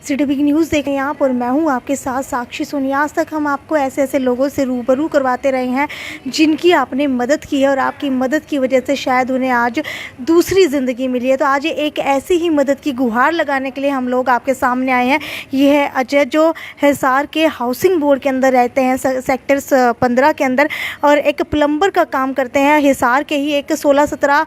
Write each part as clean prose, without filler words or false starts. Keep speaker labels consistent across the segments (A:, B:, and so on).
A: City big news देख रहे हैं आप और मैं हूं आपके साथ साक्षी सोनी। आज तक हम आपको ऐसे ऐसे लोगों से रूबरू करवाते रहे हैं जिनकी आपने मदद की है और आपकी मदद की वजह से शायद उन्हें आज दूसरी ज़िंदगी मिली है। तो आज एक ऐसी ही मदद की गुहार लगाने के लिए हम लोग आपके सामने आए हैं। ये है अजय, जो हिसार के हाउसिंग बोर्ड के अंदर रहते हैं, सेक्टर 15 के अंदर, और एक प्लम्बर का काम करते हैं। हिसार के ही एक 16-17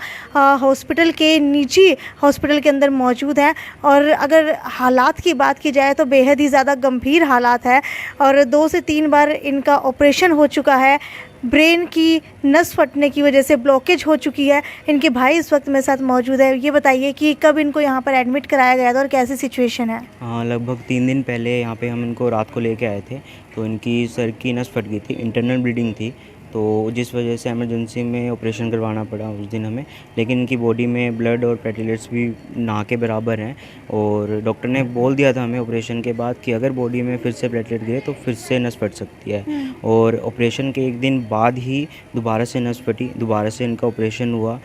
A: हॉस्पिटल के निजी हॉस्पिटल के अंदर मौजूद हैं। और अगर हालात की बात की जाए तो बेहद ही ज़्यादा गंभीर हालात है और 2 से 3 बार इनका ऑपरेशन हो चुका है। ब्रेन की नस फटने की वजह से ब्लॉकेज हो चुकी है। इनके भाई इस वक्त मेरे साथ मौजूद है। ये बताइए कि कब इनको यहाँ पर एडमिट कराया गया था और कैसी सिचुएशन है?
B: हाँ, लगभग 3 दिन पहले यहाँ पे हम इनको रात को लेके आए थे। तो इनकी सर की नस फट गई थी, इंटरनल ब्लीडिंग थी, तो जिस वजह से इमरजेंसी में ऑपरेशन करवाना पड़ा उस दिन हमें। लेकिन इनकी बॉडी में ब्लड और प्लेटलेट्स भी ना के बराबर हैं और डॉक्टर ने बोल दिया था हमें ऑपरेशन के बाद कि अगर बॉडी में फिर से प्लेटलेट गिरे तो फिर से नस फट सकती है। और ऑपरेशन के 1 दिन बाद ही दोबारा से नस फटी, दोबारा से इनका ऑपरेशन हुआ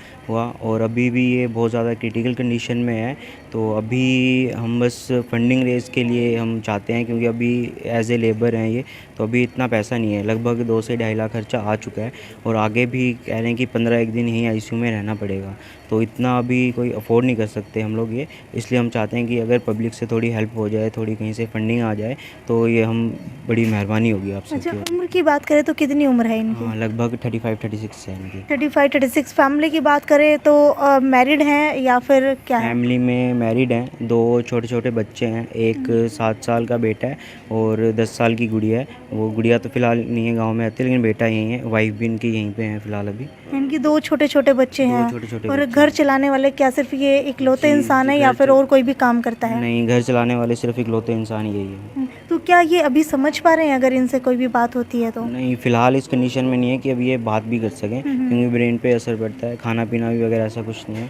B: और अभी भी ये बहुत ज़्यादा क्रिटिकल कंडीशन में है। तो अभी हम बस फंडिंग रेज़ के लिए हम चाहते हैं, क्योंकि अभी एज ए लेबर हैं ये, तो अभी इतना पैसा नहीं है। लगभग 2 से 2.5 लाख खर्चा आ चुका है और आगे भी कह रहे हैं कि 15-1 दिन ही आईसीयू में रहना पड़ेगा। तो इतना अभी कोई अफोर्ड नहीं कर सकते हम लोग ये, इसलिए हम चाहते हैं कि अगर पब्लिक से थोड़ी हेल्प हो जाए, थोड़ी कहीं से फंडिंग आ जाए तो ये हम बड़ी मेहरबानी होगी आप सबकी।
A: अच्छा, उम्र की बात करें तो कितनी उम्र है इनकी?
B: हाँ, लगभग 35-36 है इनकी।
A: 35-36। फैमिली की बात करें तो मैरिड हैं या फिर क्या है?
B: फैमिली में मैरिड हैं, 2 छोटे छोटे बच्चे हैं। एक 7 साल का बेटा है और 10 साल की गुड़िया है। वो गुड़िया तो फ़िलहाल नहीं है, गांव में रहती है, लेकिन बेटा यहीं है। वाइफ भी इनकी यहीं पे है फ़िलहाल अभी।
A: इनकी 2 छोटे छोटे बच्चे हैं।
B: छोटे-छोटे
A: और
B: बच्चे
A: घर चलाने वाले क्या सिर्फ ये इकलौते
B: जी,
A: इंसान है
B: जी,
A: या
B: घर
A: फिर
B: चल-
A: और कोई भी काम करता है?
B: नहीं, घर चलाने वाले सिर्फ इकलौते इंसान यही है।
A: तो क्या ये अभी समझ पा रहे हैं अगर इनसे कोई भी बात होती है तो?
B: नहीं, फ़िलहाल इस कंडीशन में नहीं है कि अभी ये बात भी कर सकें, क्योंकि ब्रेन पे असर पड़ता है, खाना पीना भी वगैरह ऐसा कुछ नहीं है,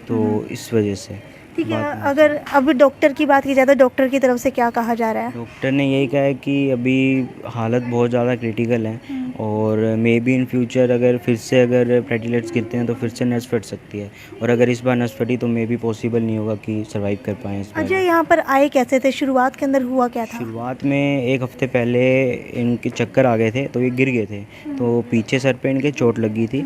B: तो इस वजह से।
A: ठीक है। अगर अब डॉक्टर की बात की जाए तो डॉक्टर की तरफ से क्या कहा जा रहा है?
B: डॉक्टर ने यही कहा है कि अभी हालत बहुत ज़्यादा क्रिटिकल है और मे बी इन फ्यूचर अगर प्लेटलेट्स गिरते हैं तो फिर से नस फट सकती है, और अगर इस बार नस फटी तो मे बी पॉसिबल नहीं होगा कि सर्वाइव कर पाएँ इस बार।
A: अजय यहाँ पर आए कैसे थे? शुरुआत के अंदर हुआ क्या था?
B: शुरुआत में 1 हफ्ते पहले इनके चक्कर आ गए थे, तो ये गिर गए थे, तो पीछे सर पे इनके चोट लगी थी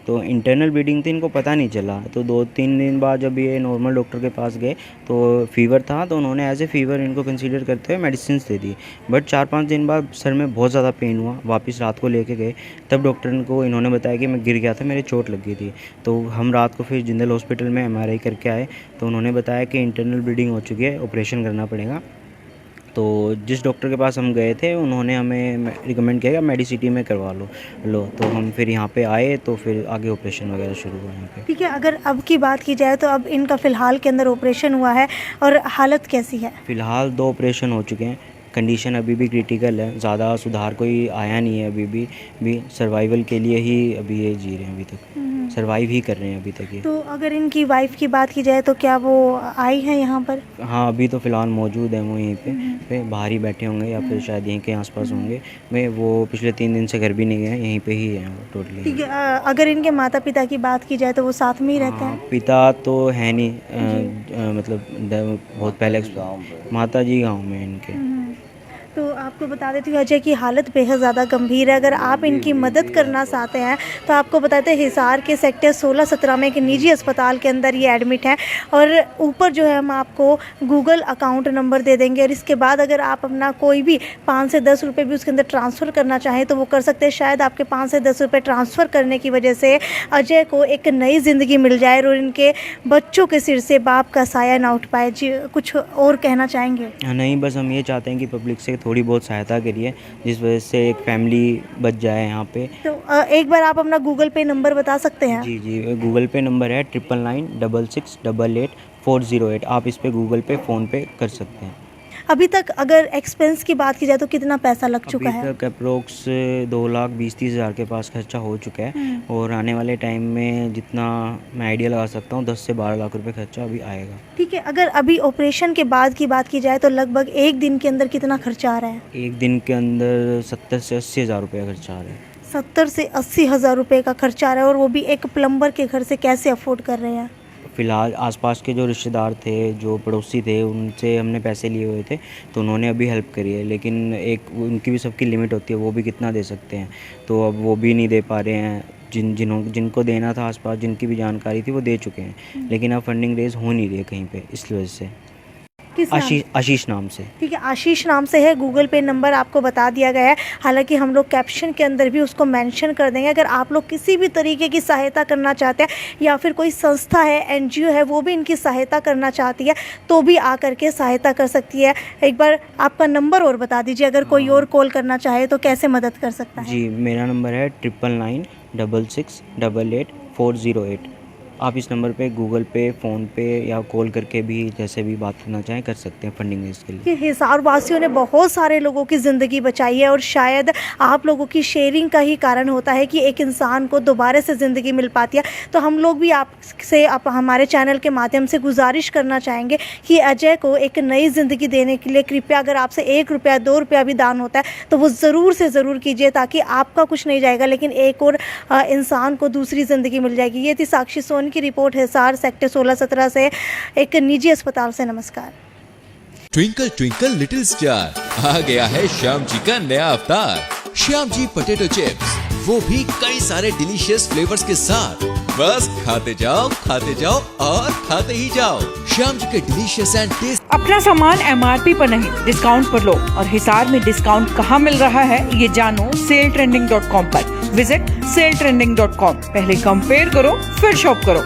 B: तो इंटरनल ब्लीडिंग थी, इनको पता नहीं चला। तो 2-3 दिन बाद जब ये नॉर्मल डॉक्टर के पास गए तो फीवर था, तो उन्होंने एज ए फीवर इनको कंसीडर करते हुए मेडिसिन दे दी। बट 4-5 दिन बाद सर में बहुत ज़्यादा पेन हुआ, वापस रात को लेके गए, तब डॉक्टर को इन्होंने बताया कि मैं गिर गया था, मेरे चोट लगी थी। तो हम रात को फिर जिंदल हॉस्पिटल में MRI करके आए, तो उन्होंने बताया कि इंटरनल ब्लीडिंग हो चुकी है, ऑपरेशन करना पड़ेगा। तो जिस डॉक्टर के पास हम गए थे उन्होंने हमें रिकमेंड किया कि मेडिसिटी में करवा लो, तो हम फिर यहाँ पे आए, तो फिर आगे ऑपरेशन वगैरह शुरू हुआ यहाँ पे।
A: ठीक है। अगर अब की बात की जाए तो अब इनका फ़िलहाल के अंदर ऑपरेशन हुआ है और हालत कैसी है?
B: फ़िलहाल 2 ऑपरेशन हो चुके हैं, कंडीशन अभी भी क्रिटिकल है, ज़्यादा सुधार कोई आया नहीं है अभी भी सर्वाइवल के लिए ही अभी ये जी रहे हैं, अभी तक सर्वाइव ही कर रहे हैं अभी तक ये।
A: तो अगर इनकी वाइफ की बात की जाए तो क्या वो आई हैं यहाँ पर?
B: हाँ, अभी तो फ़िलहाल मौजूद हैं वो यहीं पे बाहर ही बैठे होंगे या फिर शायद यहीं के आसपास होंगे। वो पिछले 3 दिन से घर भी नहीं गए हैं, यहीं पे ही हैं वो टोटली।
A: ठीक है। अगर इनके माता पिता की बात की जाए तो वो साथ में ही रहते हैं?
B: पिता तो है नहीं, मतलब बहुत पहले माता जी गाँव में इनके।
A: तो आपको बता देती हूँ अजय की हालत बेहद ज़्यादा गंभीर है। अगर आप इनकी मदद करना चाहते हैं तो आपको बताते हैं हिसार के सेक्टर 16-17 में एक निजी अस्पताल के अंदर ये एडमिट हैं। और ऊपर जो है हम आपको गूगल अकाउंट नंबर दे देंगे, और इसके बाद अगर आप अपना कोई भी 5 से 10 रुपये भी उसके अंदर ट्रांसफ़र करना चाहें तो वो कर सकते हैं। शायद आपके 5 से 10 रुपये ट्रांसफ़र करने की वजह से अजय को एक नई ज़िंदगी मिल जाए और इनके बच्चों के सिर से बाप का साया ना उठ पाए। जी, कुछ और कहना चाहेंगे?
B: नहीं, बस हम ये चाहते हैं कि पब्लिक से थोड़ी बहुत सहायता करिए, जिस वजह से एक फैमिली बच जाए यहाँ पे।
A: तो एक बार आप अपना गूगल पे नंबर बता सकते हैं?
B: जी, गूगल पे नंबर है 9996688408। आप इस पे गूगल पे, फ़ोन पे कर सकते हैं।
A: अभी तक अगर एक्सपेंस की बात की जाए तो कितना पैसा लग चुका है?
B: अभी तक अप्रोक्स 2,20,30 हज़ार के पास खर्चा हो चुका है और आने वाले टाइम में जितना मैं आइडिया लगा सकता हूँ 10 से 12 लाख रुपए खर्चा अभी आएगा।
A: ठीक है। अगर अभी ऑपरेशन के बाद की बात की जाए तो लगभग एक दिन के अंदर कितना खर्चा आ रहा है?
B: एक दिन के अंदर 70 से 80 हज़ार रुपये खर्चा आ रहा है।
A: 70 से 80 हज़ार रुपये का खर्चा आ रहा है, और वो भी एक प्लम्बर के घर से कैसे अफोर्ड कर रहे हैं?
B: फ़िलहाल आसपास के जो रिश्तेदार थे, जो पड़ोसी थे, उनसे हमने पैसे लिए हुए थे, तो उन्होंने अभी हेल्प करी है, लेकिन एक उनकी भी सबकी लिमिट होती है, वो भी कितना दे सकते हैं, तो अब वो भी नहीं दे पा रहे हैं। जिनको देना था आसपास, जिनकी भी जानकारी थी, वो दे चुके हैं, लेकिन अब फंडिंग रेज़ हो नहीं रही है कहीं पे, इस वजह से।
A: किस नाम?
B: आशीष नाम से।
A: ठीक है, आशीष नाम से है। गूगल पे नंबर आपको बता दिया गया है, हालांकि हम लोग कैप्शन के अंदर भी उसको मेंशन कर देंगे। अगर आप लोग किसी भी तरीके की सहायता करना चाहते हैं, या फिर कोई संस्था है, एनजीओ है, वो भी इनकी सहायता करना चाहती है, तो भी आ करके सहायता कर सकती है। एक बार आपका नंबर और बता दीजिए, अगर कोई और कॉल करना चाहे तो कैसे मदद कर सकता है?
B: जी, मेरा नंबर है 9996688408। आप इस नंबर पे गूगल पे, फ़ोन पे या कॉल करके भी जैसे भी बात करना चाहें कर सकते हैं फंडिंग रेज़ के लिए।
A: कि हिसार वासियों ने बहुत सारे लोगों की ज़िंदगी बचाई है, और शायद आप लोगों की शेयरिंग का ही कारण होता है कि एक इंसान को दोबारा से ज़िंदगी मिल पाती है। तो हम लोग भी आपसे, आप हमारे चैनल के माध्यम से गुजारिश करना चाहेंगे कि अजय को एक नई ज़िंदगी देने के लिए कृपया, अगर आपसे 1 रुपया 2 रुपया भी दान होता है तो वो ज़रूर से ज़रूर कीजिए, ताकि आपका कुछ नहीं जाएगा, लेकिन एक और इंसान को दूसरी ज़िंदगी मिल जाएगी। ये थी साक्षी सोनी की रिपोर्ट हिसार सेक्टर 16-17 से, एक निजी अस्पताल से। नमस्कार।
C: ट्विंकल ट्विंकल लिटिल स्टार, आ गया है श्याम जी का नया अवतार, श्याम जी पोटैटो चिप्स, वो भी कई सारे डिलीशियस फ्लेवर्स के साथ। बस खाते जाओ और खाते ही जाओ। श्याम जी के डिलीशियस एंड टेस्ट।
D: अपना सामान MRP पर नहीं, डिस्काउंट पर लो। और हिसार में डिस्काउंट कहाँ मिल रहा है ये जानो saletrending.com पर। Visit saletrending.com। पहले कंपेयर करो, फिर शॉप करो।